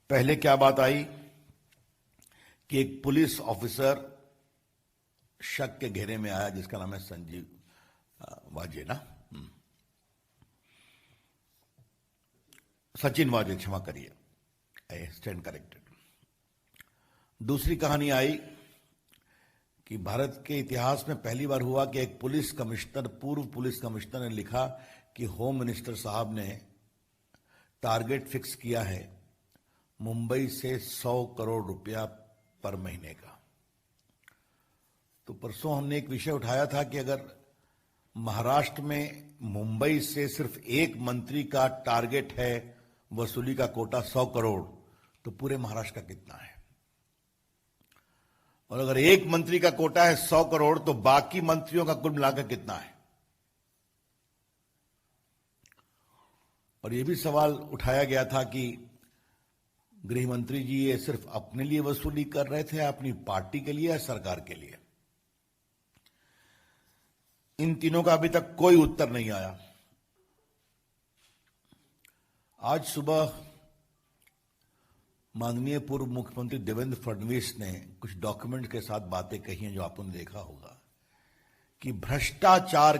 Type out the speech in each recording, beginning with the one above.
पहले क्या बात आई कि एक पुलिस ऑफिसर शक के घेरे में आया जिसका नाम है संजीव वाजे ना सचिन वाजे, क्षमा करिए, आई स्टैंड करेक्टेड। दूसरी कहानी आई कि भारत के इतिहास में पहली बार हुआ कि एक पुलिस कमिश्नर, पूर्व पुलिस कमिश्नर ने लिखा कि होम मिनिस्टर साहब ने टारगेट फिक्स किया है मुंबई से 100 करोड़ रुपया पर महीने का। तो परसों हमने एक विषय उठाया था कि अगर महाराष्ट्र में मुंबई से सिर्फ एक मंत्री का टारगेट है वसूली का कोटा 100 करोड़, तो पूरे महाराष्ट्र का कितना है? और अगर एक मंत्री का कोटा है 100 करोड़ तो बाकी मंत्रियों का कुल मिलाकर कितना है? और यह भी सवाल उठाया गया था कि गृह मंत्री जी ये सिर्फ अपने लिए वसूली कर रहे थे, अपनी पार्टी के लिए या सरकार के लिए? इन तीनों का अभी तक कोई उत्तर नहीं आया। आज सुबह माननीय पूर्व मुख्यमंत्री देवेंद्र फडणवीस ने कुछ डॉक्यूमेंट के साथ बातें कही हैं जो आपने देखा होगा कि भ्रष्टाचार,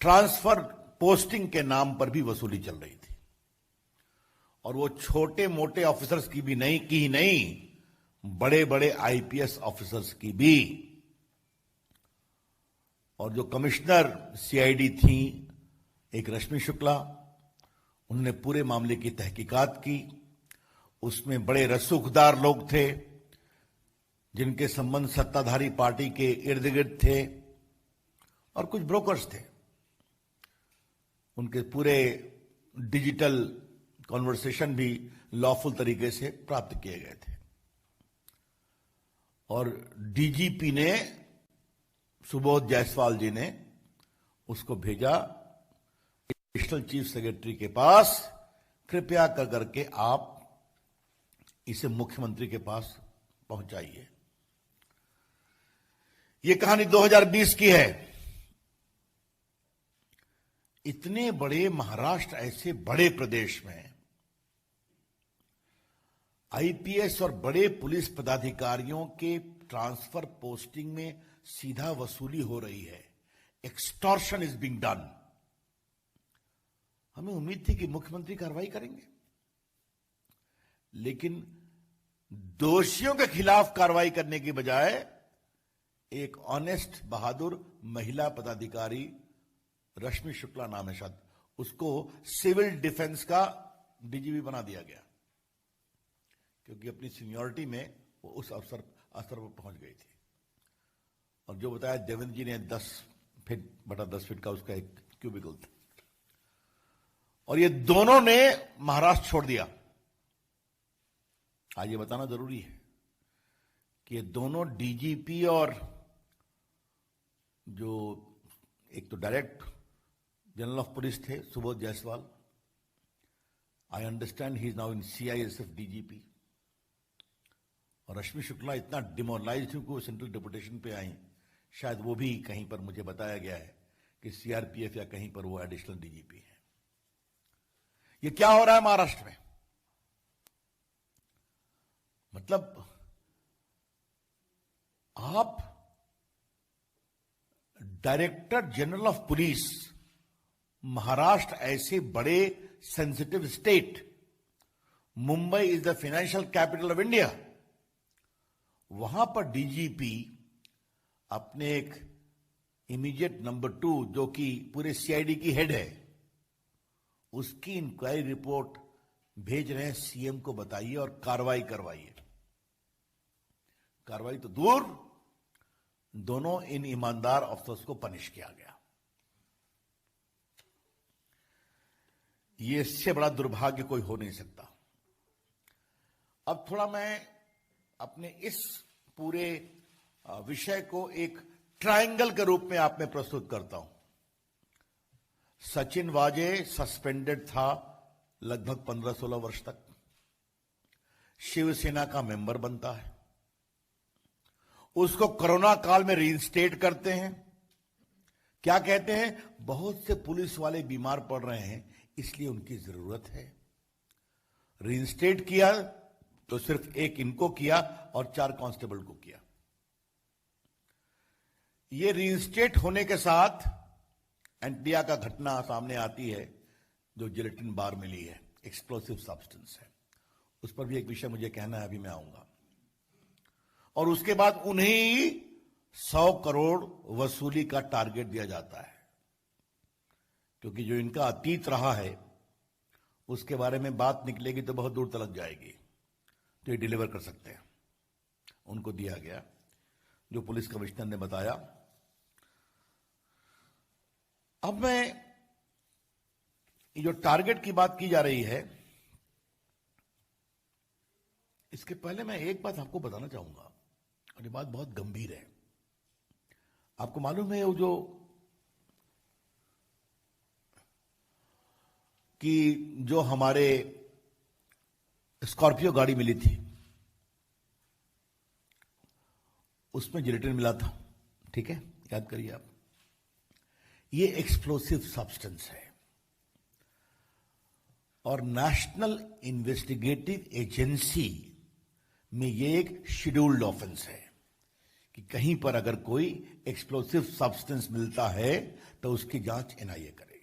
ट्रांसफर पोस्टिंग के नाम पर भी वसूली चल रही थी, और वो छोटे मोटे ऑफिसर्स की भी नहीं, बड़े बड़े आईपीएस ऑफिसर्स की भी। और जो कमिश्नर सीआईडी थी एक रश्मि शुक्ला, उन्होंने पूरे मामले की तहकीकात की। उसमें बड़े रसूखदार लोग थे जिनके संबंध सत्ताधारी पार्टी के इर्द गिर्द थे, और कुछ ब्रोकर्स थे। उनके पूरे डिजिटल कॉन्वर्सेशन भी लॉफुल तरीके से प्राप्त किए गए थे। और डीजीपी ने, सुबोध जायसवाल जी ने उसको भेजा एडिशनल चीफ सेक्रेटरी के पास, कृपया कर करके आप इसे मुख्यमंत्री के पास पहुंचाइए। यह कहानी 2020 की है। इतने बड़े महाराष्ट्र, ऐसे बड़े प्रदेश में आईपीएस और बड़े पुलिस पदाधिकारियों के ट्रांसफर पोस्टिंग में सीधा वसूली हो रही है। Extortion is being done. हमें उम्मीद थी कि मुख्यमंत्री कार्रवाई करेंगे, लेकिन दोषियों के खिलाफ कार्रवाई करने की बजाय एक ऑनेस्ट, बहादुर महिला पदाधिकारी, रश्मि शुक्ला नाम है शायद, उसको सिविल डिफेंस का डीजीपी बना दिया गया, क्योंकि अपनी सीनियरिटी में वो उस स्तर पर पहुंच गई थी। और जो बताया देवेंद्र जी ने 10 फीट बटा 10 फीट का उसका एक क्यूबिकल था, और ये दोनों ने महाराष्ट्र छोड़ दिया। आज ये बताना जरूरी है कि ये दोनों डीजीपी और जो एक तो डायरेक्ट जनरल ऑफ पुलिस थे Subodh Jaiswal, I understand he is now in CISF DGP, और रश्मि शुक्ला इतना डिमोरलाइज्ड थी कि वो सेंट्रल डेपुटेशन पे आई, शायद वो भी कहीं पर मुझे बताया गया है कि सीआरपीएफ या कहीं पर वो एडिशनल डीजीपी है। ये क्या हो रहा है महाराष्ट्र में? मतलब आप director general of police, Maharashtra ऐसे बड़े sensitive state, Mumbai is the financial capital of India, वहां पर डीजीपी अपने एक इमीडिएट नंबर 2 जो कि पूरे सीआईडी की हेड है, उसकी इंक्वायरी रिपोर्ट भेज रहे हैं सीएम को, बताइए, और कार्रवाई करवाइए। कार्रवाई तो दूर, दोनों इन ईमानदार अफसर्स को पनिश किया गया। ये इससे बड़ा दुर्भाग्य कोई हो नहीं सकता। अब थोड़ा मैं अपने इस पूरे विषय को एक ट्रायंगल के रूप में आप में प्रस्तुत करता हूं। सचिन वाजे सस्पेंडेड था लगभग 15-16 वर्ष तक, शिवसेना का मेंबर बनता है, उसको कोरोना काल में रीइंस्टेट करते हैं। क्या कहते हैं? बहुत से पुलिस वाले बीमार पड़ रहे हैं, इसलिए उनकी जरूरत है। रीइंस्टेट किया तो सिर्फ एक इनको किया और 4 कांस्टेबल को किया। ये रीइंस्टेट होने के साथ एंटिया का घटना सामने आती है, जो जिलेटिन बार मिली है, एक्सप्लोसिव सब्सटेंस है। उस पर भी एक विषय मुझे कहना है, अभी मैं आऊंगा। और उसके बाद उन्हें 100 करोड़ वसूली का टारगेट दिया जाता है, क्योंकि जो इनका अतीत रहा है उसके बारे में बात निकलेगी तो बहुत दूर तक जाएगी, तो ये डिलीवर कर सकते हैं। उनको दिया गया, जो पुलिस कमिश्नर ने बताया। अब मैं ये जो टारगेट की बात की जा रही है, इसके पहले मैं एक बात आपको बताना चाहूंगा, और ये बात बहुत गंभीर है। आपको मालूम है वो जो कि जो हमारे स्कॉर्पियो गाड़ी मिली थी उसमें जिलेटिन मिला था, ठीक है, याद करिए आप। ये एक्सप्लोसिव सब्सटेंस है और नेशनल इन्वेस्टिगेटिव एजेंसी में ये एक शेड्यूल्ड ऑफेंस है कि कहीं पर अगर कोई एक्सप्लोसिव सब्सटेंस मिलता है तो उसकी जांच एनआईए करेगी।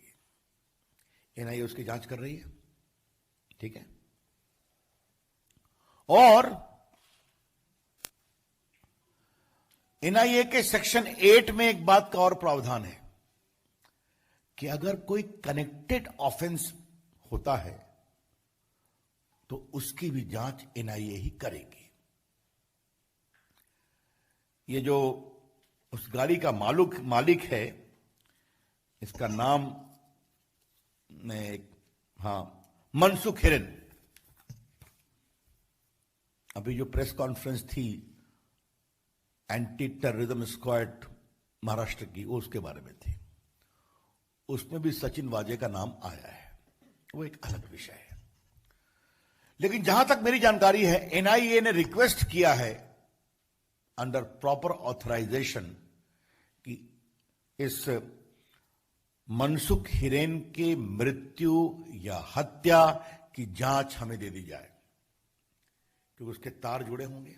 एनआईए उसकी जांच कर रही है, ठीक है। और एनआईए के सेक्शन 8 में एक बात का और प्रावधान है कि अगर कोई कनेक्टेड ऑफेंस होता है तो उसकी भी जांच एनआईए ही करेगी। ये जो उस गाड़ी का मालिक है, इसका नाम मनसुख हिरेन। अभी जो प्रेस कॉन्फ्रेंस थी एंटी टेररिज्म स्क्वाड महाराष्ट्र की, वो उसके बारे में थी। उसमें भी सचिन वाजे का नाम आया है, वो एक अलग विषय है। लेकिन जहां तक मेरी जानकारी है, एनआईए ने रिक्वेस्ट किया है अंडर प्रॉपर ऑथराइजेशन कि इस मनसुख हिरेन के मृत्यु या हत्या की जांच हमें दे दी जाए, क्योंकि उसके तार जुड़े होंगे।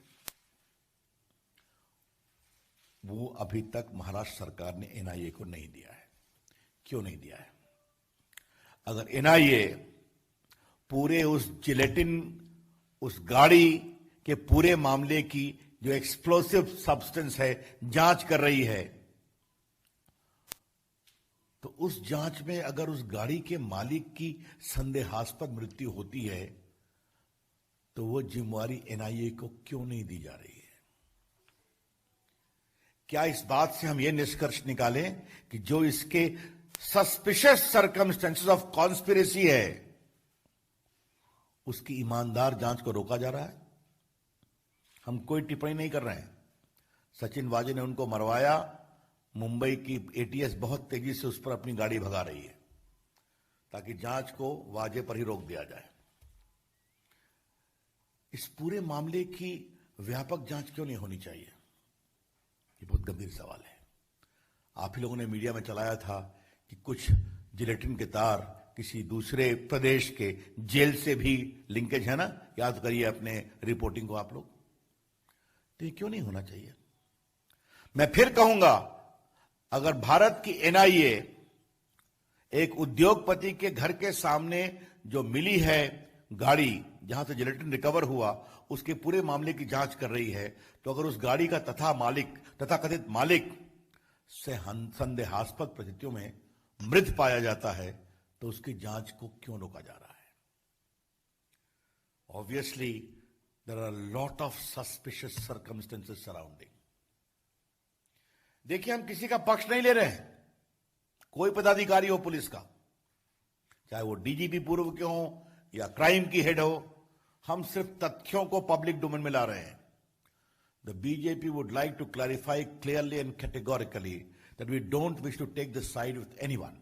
वो अभी तक महाराष्ट्र सरकार ने एनआईए को नहीं दिया है। क्यों नहीं दिया है? अगर एनआईए पूरे उस जिलेटिन, उस गाड़ी के पूरे मामले की जो एक्सप्लोसिव सब्सटेंस है जांच कर रही है, तो उस जांच में अगर उस गाड़ी के मालिक की संदेहास्पद मृत्यु होती है तो वो जिम्मेवारी एनआईए को क्यों नहीं दी जा रही है? क्या इस बात से हम ये निष्कर्ष निकालें कि जो इसके सस्पिशियस सर्कमस्टेंसेस ऑफ कॉन्स्पिरेसी है उसकी ईमानदार जांच को रोका जा रहा है? हम कोई टिप्पणी नहीं कर रहे हैं। सचिन वाजे ने उनको मरवाया, मुंबई की एटीएस बहुत तेजी से उस पर अपनी गाड़ी भगा रही है ताकि जांच को वाजे पर ही रोक दिया जाए। इस पूरे मामले की व्यापक जांच क्यों नहीं होनी चाहिए? ये बहुत गंभीर सवाल है। आप ही लोगों ने मीडिया में चलाया था कि कुछ जिलेटिन के तार किसी दूसरे प्रदेश के जेल से भी लिंकेज है ना, याद करिए अपने रिपोर्टिंग को आप लोग। तो ये क्यों नहीं होना चाहिए? मैं फिर कहूंगा, अगर भारत की एनआईए एक उद्योगपति के घर के सामने जो मिली है गाड़ी, जहां से जिलेटिन रिकवर हुआ, उसके पूरे मामले की जांच कर रही है, तो अगर उस गाड़ी का तथाकथित मालिक से संदेहास्पद परिस्थितियों में मृत पाया जाता है तो उसकी जांच को क्यों रोका जा रहा है? Obviously there are lot of suspicious circumstances surrounding. देखिए, हम किसी का पक्ष नहीं ले रहे हैं, कोई पदाधिकारी हो पुलिस का, चाहे वो डीजीपी पूर्व के हो या क्राइम की हेड हो, हम सिर्फ तथ्यों को पब्लिक डोमेन में ला रहे हैं। The BJP would like to clarify clearly and categorically that we don't wish to take the side with anyone.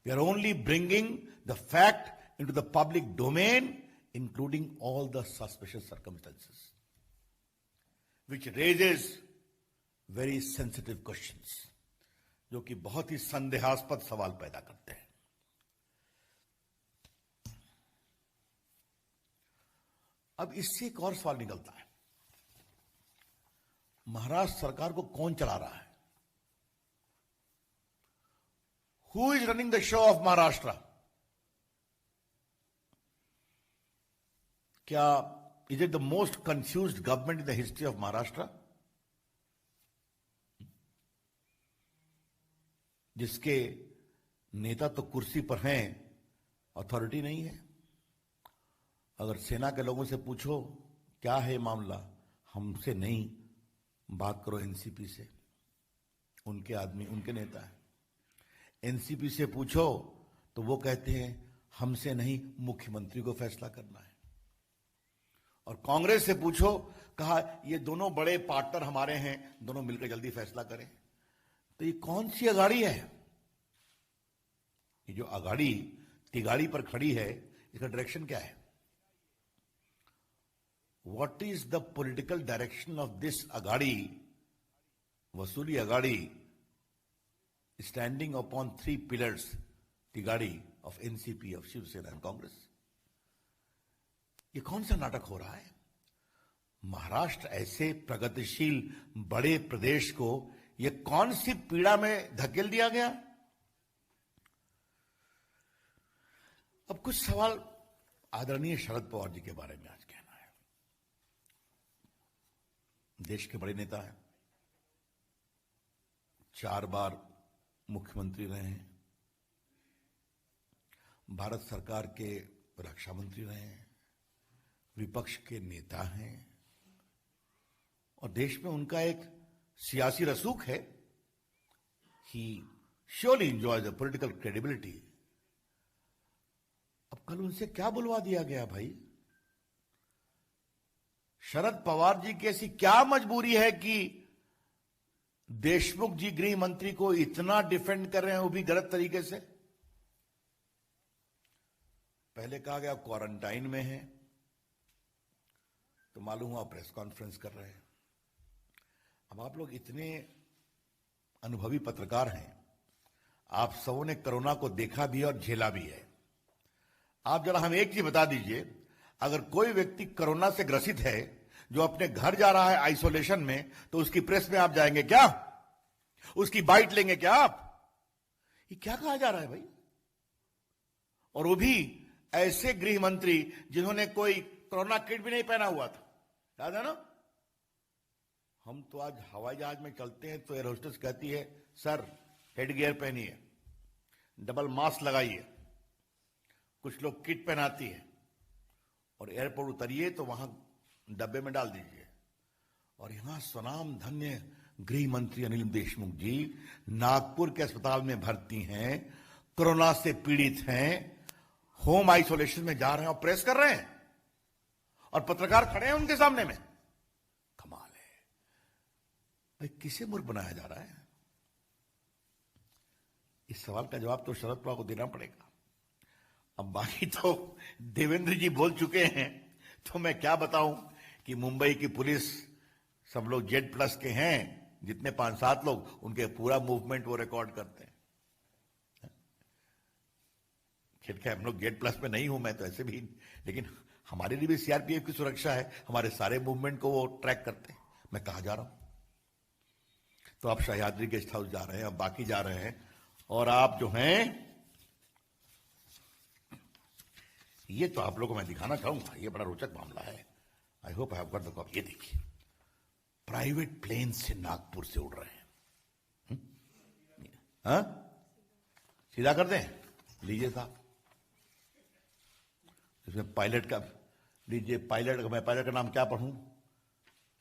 We are only bringing the fact into the public domain, including all the suspicious circumstances, which raises very sensitive questions, जो कि बहुत ही संदेहास्पद सवाल पैदा करते हैं। अब इससे एक और सवाल निकलता है, महाराष्ट्र सरकार को कौन चला रहा है? Who is running the show of Maharashtra? क्या is it the most confused government in the history of Maharashtra, जिसके नेता तो कुर्सी पर हैं, अथॉरिटी नहीं है? अगर सेना के लोगों से पूछो क्या है मामला, हमसे नहीं, बात करो एनसीपी से, उनके आदमी, उनके नेता है। एनसीपी से पूछो तो वो कहते हैं हमसे नहीं, मुख्यमंत्री को फैसला करना है। और कांग्रेस से पूछो, कहा ये दोनों बड़े पार्टनर हमारे हैं, दोनों मिलकर जल्दी फैसला करें। तो ये कौन सी अगाड़ी है? ये जो अगाड़ी तिगाड़ी पर खड़ी है, इसका डायरेक्शन क्या है? What is the political direction of this Agadi, Vasuli Agadi, standing upon three pillars, Tigadi of NCP, of Shiv Sena and Congress? ये कौन सा नाटक हो रहा है? महाराष्ट्र ऐसे प्रगतिशील बड़े प्रदेश को ये कौन सी पीड़ा में धकेल दिया गया? अब कुछ सवाल आदरणीय शरद पवार जी के बारे में आज कहना है। देश के बड़े नेता हैं, 4 बार मुख्यमंत्री रहे हैं, भारत सरकार के रक्षा मंत्री रहे हैं, विपक्ष के नेता हैं, और देश में उनका एक सियासी रसूख है। ही surely enjoys the political credibility. अब कल उनसे क्या बुलवा दिया गया भाई? शरद पवार जी की ऐसी क्या मजबूरी है कि देशमुख जी गृह मंत्री को इतना डिफेंड कर रहे हैं, वो भी गलत तरीके से? पहले कहा गया क्वारंटाइन में है, तो मालूम हुआ प्रेस कॉन्फ्रेंस कर रहे हैं। अब आप लोग इतने अनुभवी पत्रकार हैं, आप सबों ने कोरोना को देखा भी है और झेला भी है। आप जरा हमें एक चीज बता दीजिए, अगर कोई व्यक्ति कोरोना से ग्रसित है जो अपने घर जा रहा है आइसोलेशन में, तो उसकी प्रेस में आप जाएंगे क्या? उसकी बाइट लेंगे क्या आप? ये क्या कहा जा रहा है भाई? और वो भी ऐसे गृह मंत्री जिन्होंने कोई कोरोना किट भी नहीं पहना हुआ था, याद है ना? हम तो आज हवाई जहाज में चलते हैं तो एयर होस्टेस कहती है, सर हेड गियर पहनिए, डबल मास्क लगाइए। कुछ लोग किट पहनाती है, और एयरपोर्ट उतरिए तो वहां डब्बे में डाल दीजिए। और यहां स्वनाम धन्य गृह मंत्री अनिल देशमुख जी नागपुर के अस्पताल में भर्ती हैं, कोरोना से पीड़ित हैं, होम आइसोलेशन में जा रहे हैं और प्रेस कर रहे हैं, और पत्रकार खड़े हैं उनके सामने में। कमाल है भाई, किसे मूर्ख बनाया जा रहा है? इस सवाल का जवाब तो शरद पवार को देना पड़ेगा। अब बाकी तो देवेंद्र जी बोल चुके हैं, तो मैं क्या बताऊं कि मुंबई की पुलिस, सब लोग जेड प्लस के हैं, जितने 5-7 लोग, उनके पूरा मूवमेंट वो रिकॉर्ड करते हैं। खैर हम लोग जेड प्लस में नहीं हूं मैं तो ऐसे भी, लेकिन हमारे लिए भी सीआरपीएफ की सुरक्षा है, हमारे सारे मूवमेंट को वो ट्रैक करते हैं। मैं कहां जा रहा हूं? तो आप सह्याद्री गेस्ट हाउस जा रहे हैं, अब बाकी जा रहे हैं, और आप जो हैं, ये तो आप लोगों को मैं दिखाना चाहूंगा, ये बड़ा रोचक मामला है। I hope I have got the copy. ये देखिए, प्राइवेट प्लेन से नागपुर से उड़ रहे हैं। हाँ, सीधा कर दें? लीजिए साहब, इसमें पायलट का लीजिए। पायलट का नाम क्या पढ़ूं?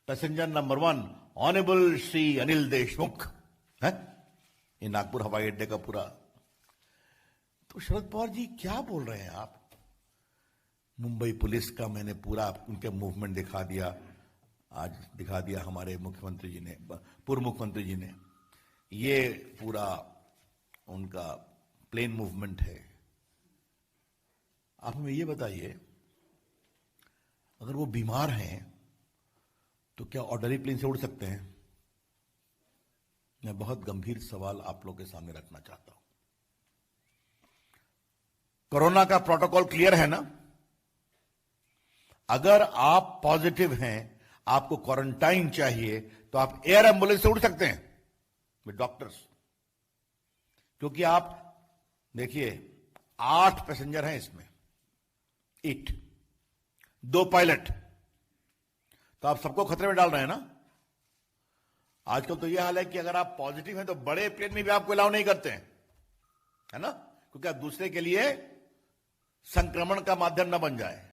Passenger number 1 honourable Shri Anil Deshmukh है। ये नागपुर हवाई अड्डे का पूरा। तो शरद पवार जी क्या बोल रहे हैं आप? मुंबई पुलिस का मैंने पूरा उनके मूवमेंट दिखा दिया, आज दिखा दिया हमारे मुख्यमंत्री जी ने, पूर्व मुख्यमंत्री जी ने। ये पूरा उनका प्लेन मूवमेंट है। आप हमें ये बताइए, अगर वो बीमार हैं तो क्या ऑर्डनरी प्लेन से उड़ सकते हैं? मैं बहुत गंभीर सवाल आप लोगों के सामने रखना चाहता हूं। कोरोना का प्रोटोकॉल क्लियर है ना? अगर आप पॉजिटिव हैं, आपको क्वारंटाइन चाहिए, तो आप एयर एम्बुलेंस से उड़ सकते हैं विद डॉक्टर्स। क्योंकि आप देखिए 8 पैसेंजर हैं इसमें, 8, 2 पायलट, तो आप सबको खतरे में डाल रहे हैं ना। आजकल तो यह हाल है कि अगर आप पॉजिटिव हैं तो बड़े प्लेन में भी आपको अलाउ नहीं करते हैं, है ना, क्योंकि आप दूसरे के लिए संक्रमण का माध्यम न बन जाए।